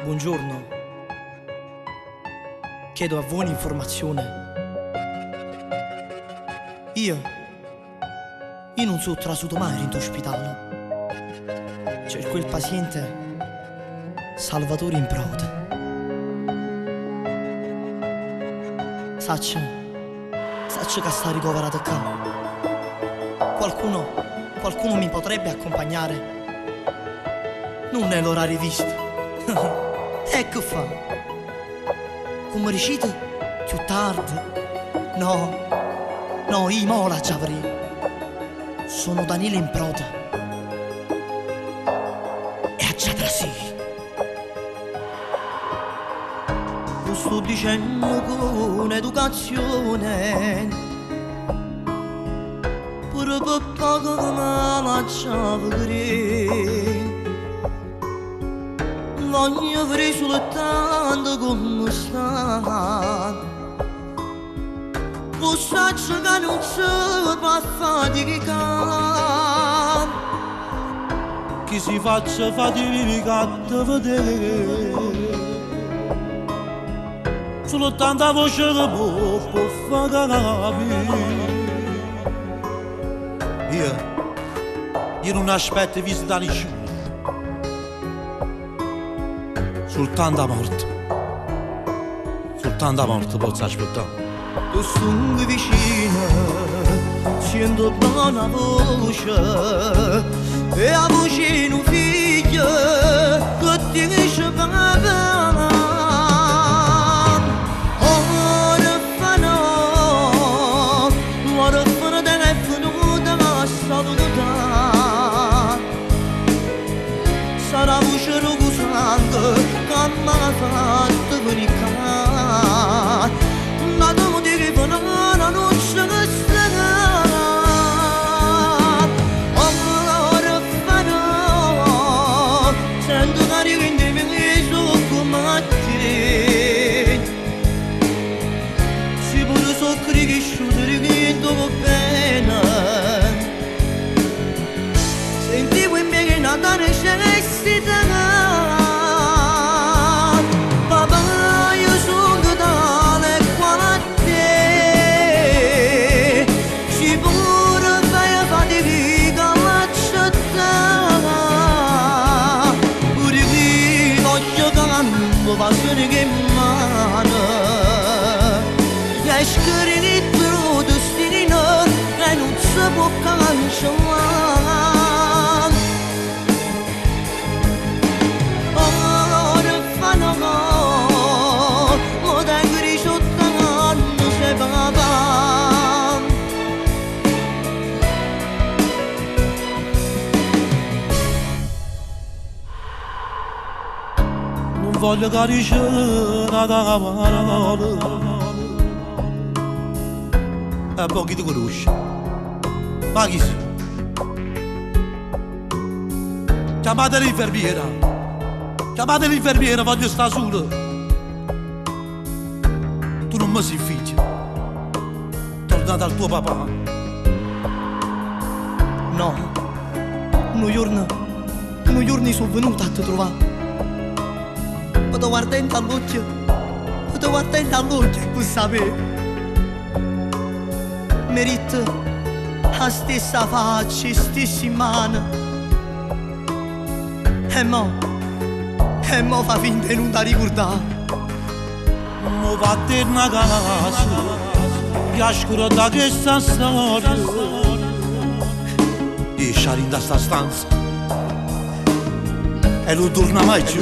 Buongiorno. Chiedo a voi un'informazione. Io non sono trasuto mai in ospedale. Cerco il paziente Salvatore Improta. Saccia che sta ricoverato qua. Qualcuno mi potrebbe accompagnare? Non è l'orario visto. Ecco fa. Come dicete? Più tardi? No, io mo la già avrei. Sono Daniele Improta. E a già tra sé. Lo sto dicendo con educazione. Pure per poco che me la già avrei. Voglio vedere soltanto come sta. Lo saggio che non si può faticare. Chi si faccia fatica a vedere. Soltanto la voce che può far capire. Io non aspetto visita nessuno. Soltanto la morte posso aspettare. Tu stai vicino, sento buona voce. E a voce un figlio che ti dice papà. Orfano telefono da salutare. Sarà voce rugusante che mi ha fatto venire. Nato di che banana non c'è che sarà. Orfano, sento che rende me so come te. Si pure so cresciuto richiendo con pena. Senti quel mio che nata necessità. Passione che mano e scrivi il tuo destino e non si può cancellare. Orfano, mo tengo 18 anni se papà. Voglio caricare da parola e pochi ti conosci. Ma chi sei? Chiamate l'infermiera, voglio stare solo. Tu non mi sei figlio. Torna dal tuo papà. No, un giorno sono venuto a te trovare. Potevo guardare all'occhio e sapere. Merito la stessa faccia e stessi mani. E mo fa finta di non da ricordare. Mo vattene a casa, piascuro da questa storia. Esci da sta stanza e non torna mai più.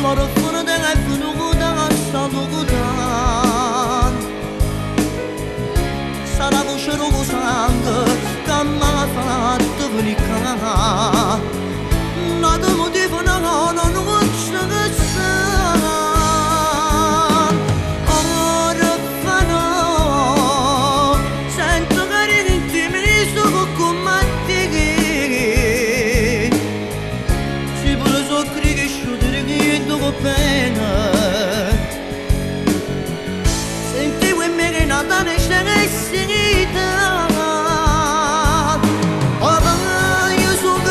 L'orfano telefono da salutare. Sarà voce rugosante che mi ha fatto venire. Nato motivo non c'è che sarà. Orfano, sento che rinintimisto come te. Si pure so cresciuto con pena. Senti quel me che nata necessità. Io sono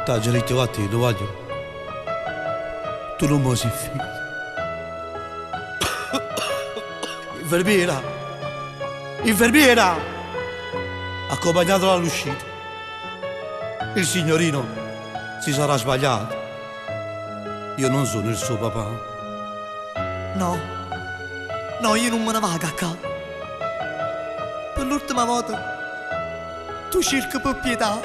T'ha detto a te, lo voglio. Tu non mi sei figlio. Infermiera! Infermiera! Accompagnatelo all'uscita. Il signorino si sarà sbagliato. Io non sono il suo papà. No, no, io non me ne vado a casa. Per l'ultima volta, tu cerchi per pietà.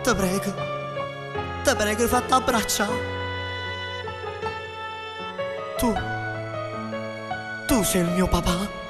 Ti prego, fatti abbracciare. Tu sei il mio papà.